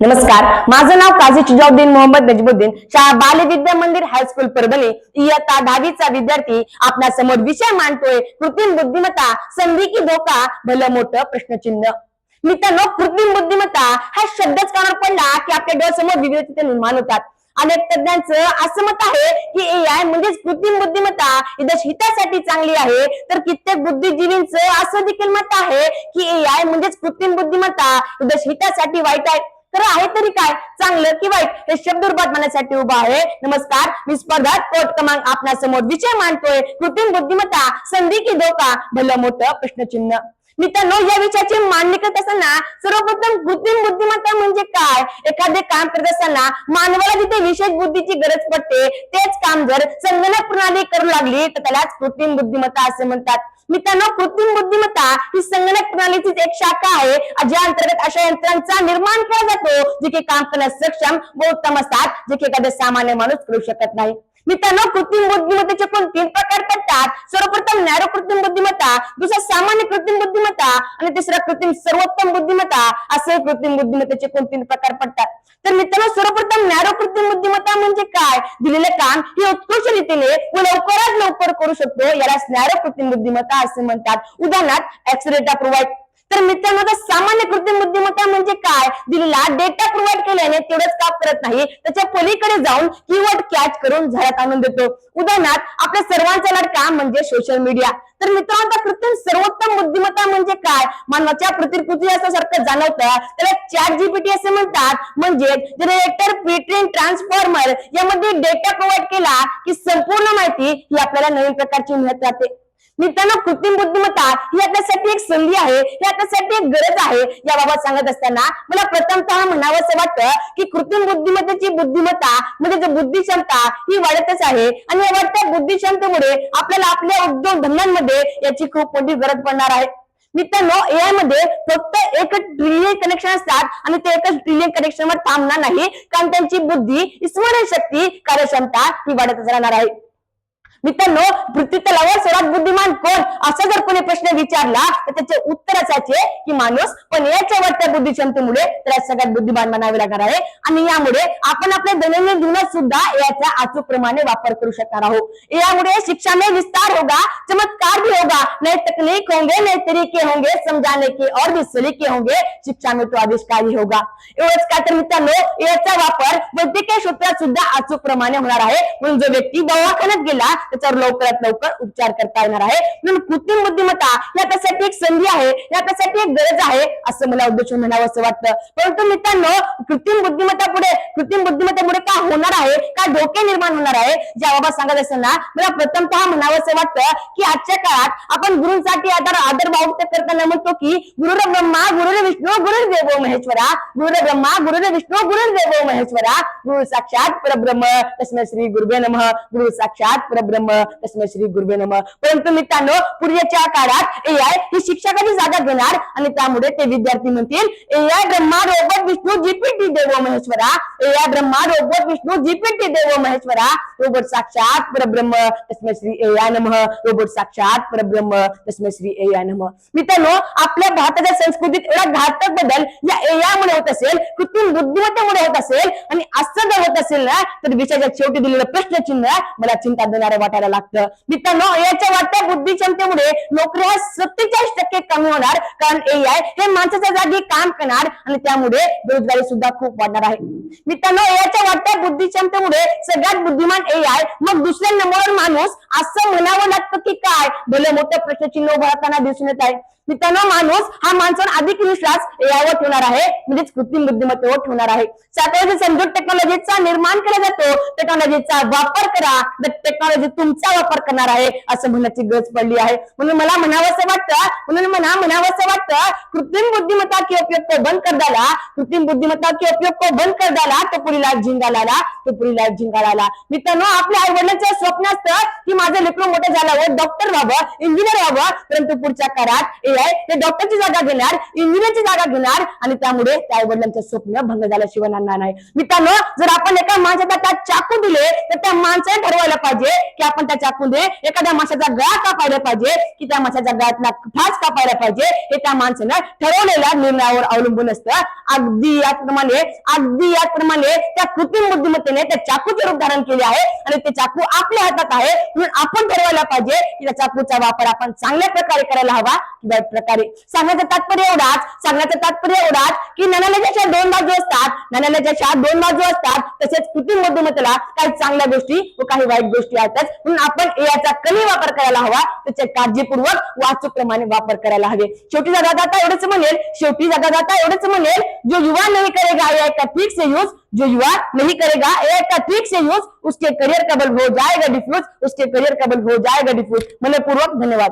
नमस्कार, माझं नाव काझी चिजाउद्दीन मोहम्मद नजमुद्दीन, शाळा बाल विद्या मंदिर हायस्कूल परभणी, इयत्ता 10वीचा विद्यार्थी आपल्या समोर विषय मांडतोय कृत्रिम बुद्धिमत्ता, संधी की धोका, भलं मोठं प्रश्नचिन्ह. मित्रांनो, कृत्रिम बुद्धिमत्ता हा शब्दच कानावर पडला की आपल्या डोळ्यासमोर विविध निर्माण होतात. अनेक तज्ञांचं असं मत आहे की एआय म्हणजेच कृत्रिम बुद्धिमत्ता हितासाठी चांगली आहे, तर कित्येक बुद्धिजीवींचं असं देखील मत आहे की एआय म्हणजेच कृत्रिम बुद्धिमत्ता हितासाठी वाईट आहे. तर आहे तरी काय, चांगलं की वाईट, हे शब्द रूपात मांडण्यासाठी उभा आहे. नमस्कार, मी स्पर्धा कोट क्रमांक आपल्या समोर विषय मांडतोय कृत्रिम बुद्धिमत्ता, संधी की धोका, भलं मोठं प्रश्नचिन्ह. मित्रांनो, या विषयाची मांडणी करत असताना सर्वप्रथम कृत्रिम बुद्धिमत्ता म्हणजे काय, एखादे काम करत असताना मानवाला जिथे विशेष बुद्धीची गरज पडते तेच काम जर संगणक प्रणाली करू लागली तर त्यालाच कृत्रिम बुद्धिमत्ता असे म्हणतात. मित्रांनो, कृत्रिम बुद्धिमत्ता ही संगणक प्रणालीचीच एक शाखा आहे, ज्या अंतर्गत अशा यंत्रांचा निर्माण केला जातो जे की काम करण्यास सक्षम व उत्तम असतात, जे की एखादा सामान्य माणूस करू शकत नाही. मित्रांनो, कृत्रिम बुद्धिमत्तेचे पण 3 प्रकार पडतात. सर्वप्रथम नॅरो कृत्रिम बुद्धिमत्ता, दुसरा सामान्य कृत्रिम बुद्धिमत्ता आणि तिसरा कृत्रिम सर्वोत्तम बुद्धिमत्ता, असे कृत्रिम बुद्धिमत्तेचे पण 3 प्रकार पडतात. तर मित्रांनो, सर्वप्रथम नॅरो कृत्रिम बुद्धिमत्ता म्हणजे काय, दिलेले काम हे उत्कृष्ट रीतीने व लवकरात लवकर करू शकतो, याला नॅरो कृत्रिम बुद्धिमत्ता असे म्हणतात. उदाहरणार्थ एक्सरेटा प्रोव्हाइड. तर मित्रांनो, सामान्य कृत्रिम बुद्धिमत्ता म्हणजे काय, दिलेला डेटा प्रोव्हाइड केल्याने तेवढंच काम करत नाही, त्याच्या पलीकडे जाऊन कीवर्ड कॅच करून झाडात आणून देतो. उदाहरणार्थ आपल्या सर्वांचा लाडका म्हणजे सोशल मीडिया. तर मित्रांनो, कृत्रिम सर्वोत्तम बुद्धिमत्ता म्हणजे काय, मानवाच्या प्रतिकृती असल्यासारखं जाणवतं, त्याला चॅट जीपीटी असे म्हणतात. म्हणजे जनरेटर, प्री-ट्रेन, ट्रान्सफॉर्मर यामध्ये डेटा प्रोव्हाइड केला की संपूर्ण माहिती ही आपल्याला नवीन प्रकारची मिळत जाते. मित्रांनो, कृत्रिम बुद्धिमत्ता ही आपल्यासाठी एक संधी आहे, ही आपल्यासाठी एक गरज आहे. याबाबत सांगत असताना मला प्रथमतः म्हणावं असं वाटतं की कृत्रिम बुद्धिमत्तेची बुद्धिमत्ता म्हणजे बुद्धी क्षमता ही वाढतच आहे आणि या वाढत्या बुद्धी क्षमतेमुळे आपल्याला आपल्या उद्योग धंद्यांमध्ये याची खूप मोठी गरज पडणार आहे. मित्रांनो, एआय मध्ये फक्त 1 ट्रिलियन कनेक्शन असतात आणि ते 1 ट्रिलियन कनेक्शन वर थांबणार नाही, कारण त्यांची बुद्धी, स्मरणशक्ती, कार्यक्षमता ही वाढतच राहणार आहे. मित्रांनो, पृथ्वी तलावर सर्वात बुद्धिमान कोण असा जर कोणी प्रश्न विचारला तर त्याचे उत्तर असायचे की माणूस, पण याच्या वाढत्या बुद्धी क्षमतेमुळे त्याला सगळ्यात बुद्धिमान बनावे लागणार आहे आणि यामुळे आपण आपल्या दैनंदिन जीवनात सुद्धा याचा अचूक प्रमाणे वापर करू शकणार आहोत. यामुळे शिक्षा में विस्तार होगा, चमत्कार भी होगा, नए तकनीक होंगे, नए तरीके होंगे, समझाने के और भी सलीके होंगे, शिक्षा में तो आविष्कार ही होगा. एवढंच काय, तर मित्रांनो, याचा वापर वैद्यकीय क्षेत्रात सुद्धा अचूक प्रमाणे होणार आहे. म्हणून जो व्यक्ती दवाखान्यात गेला त्याच्यावर लवकरात लवकर उपचार करता येणार आहे. म्हणून कृत्रिम बुद्धिमत्ता यासाठी एक संधी आहे, यासाठी एक गरज आहे असं मला उद्देशून म्हणावं असं वाटतं. परंतु मित्रांनो, कृत्रिम बुद्धिमत्तेमुळे काय होणार आहे, काय धोके निर्माण होणार आहे, ज्याबाबत सांगत असताना मला प्रथमतः म्हणावं असं वाटतं की आजच्या काळात आपण गुरूंसाठी आदर भावुक करताना म्हणतो की गुरुर ब्रह्मा गुरुर विष्णू गुरुर्देवो महेश्वरा, गुरुर ब्रह्मा गुरुर विष्णू गुरुर्देवो महेश्वरा, गुरु साक्षात परब्रह्म तस्मै श्री गुरुवे नमः, गुरु साक्षात परब्रह्म तस्मै श्री गुरुवे नमः. परंतु मित्रांनो, पूर्वीच्या काळात एआय ही शिक्षकाची जागा घेणार आणि त्यामुळे ते विद्यार्थी म्हणतील AI Brahma robot Vishnu GPT देवो Maheshwara, AI Brahma robot Vishnu GPT देवो महेश्वरा, रोबोट साक्षात परब्रह्म तस्मै श्री एआय नमः, रोबोट साक्षात परब्रह्म तस्मै श्री एआय नमः. मित्रांनो, आपल्या भारताच्या संस्कृतीत एवढा घातक बदल या एआय मुळे होत असेल, कृत्रिम बुद्धिमत्तेमुळे होत असेल आणि असं जर होत असेल ना, तर विषयाच्या शेवटी दिलेलं प्रश्नचिन्ह मला चिंता देणारं वाटायला लागतं. मित्रांनो, याच्या वाढत्या बुद्धी क्षमतेमुळे नोकऱ्या 47% कमी होणार, कारण एआय हे माणसाच्या जागी काम करणार आणि त्यामुळे बेरोजगारी सुद्धा खूप वाढणार आहे. मित्रांनो, याच्या वाढत्या बुद्धी क्षमतेमुळे सगळ्यात बुद्धिमान एआय, मग दुसऱ्या नंबरवर माणूस असं म्हणावं लागतं की काय, भले मोठं प्रश्नचिन्ह उभं राहताना दिसून येत आहे. मित्रांनो, माणूस हा माणसावर अधिक विश्वास एआयवर ठेवणार आहे, म्हणजेच कृत्रिम बुद्धिमत्तेवर ठेवणार आहे. सातव्याची समजूत टेक्नॉलॉजीचा निर्माण केला जातो, टेक्नॉलॉजीचा वापर करा, टेक्नॉलॉजी तुमचा वापर करणार आहे असं म्हणण्याची गरज पडली आहे. म्हणून मला म्हणावंसं वाटतं कृत्रिम बुद्धिमत्ता के उपयोग को बंद कर डाला, कृत्रिम बुद्धिमत्ता के उपयोग को बंद कर डाला तो पुरी लाईफ झिंगा लाला. मित्रांनो, आपल्या आई वडिलांचं स्वप्न असतं की माझं लेकरू मोठं झाल्यावर डॉक्टर व्हावं, इंजिनियर व्हावं, परंतु पुढच्या काळात झालेलं आहे ते डॉक्टरची जागा घेणार, इंजिनियरची जागा घेणार आणि त्यामुळे त्या आई वडिलांचं स्वप्न भंग झाल्याशिवाय राहणार नाही. मित्रांनो, जर आपण एका माणसाला त्यात चाकू दिले तर त्या माणसाने ठरवायला पाहिजे की आपण त्या चाकूने एखाद्या माणसाचा गळा कापायला पाहिजे की त्या माणसाच्या गळ्यातला फास कापायला पाहिजे, हे त्या माणसानं ठरवलेल्या निर्णयावर अवलंबून असतं. अगदी याचप्रमाणे त्या कृत्रिम बुद्धिमत्तेने त्या चाकूचे रूप धारण केले आहे आणि ते चाकू आपल्या हातात आहे. म्हणून आपण ठरवायला पाहिजे की त्या चाकूचा वापर आपण चांगल्या प्रकारे करायला हवा की वाईट प्रकारे. सांगण्याचं तात्पर्य एवढाच की नाण्याला ज्या दोन बाजू असतात, तसेच कृत्रिम बुद्धिमत्तेला काही चांगल्या गोष्टी व काही वाईट गोष्टी असतात. म्हणून आपण याचा कमी वापर करायला हवा, त्याचे काळजीपूर्वक वाचूप्रमाणे वापर करायला हवे. शेवटी जाता एवढंच म्हणेल, जो युवा नहीं करेगा एआई का ठीक से यूज उसके करियर का बल्ब हो जाएगा डिफ्यूज. मनपूर्वक धन्यवाद.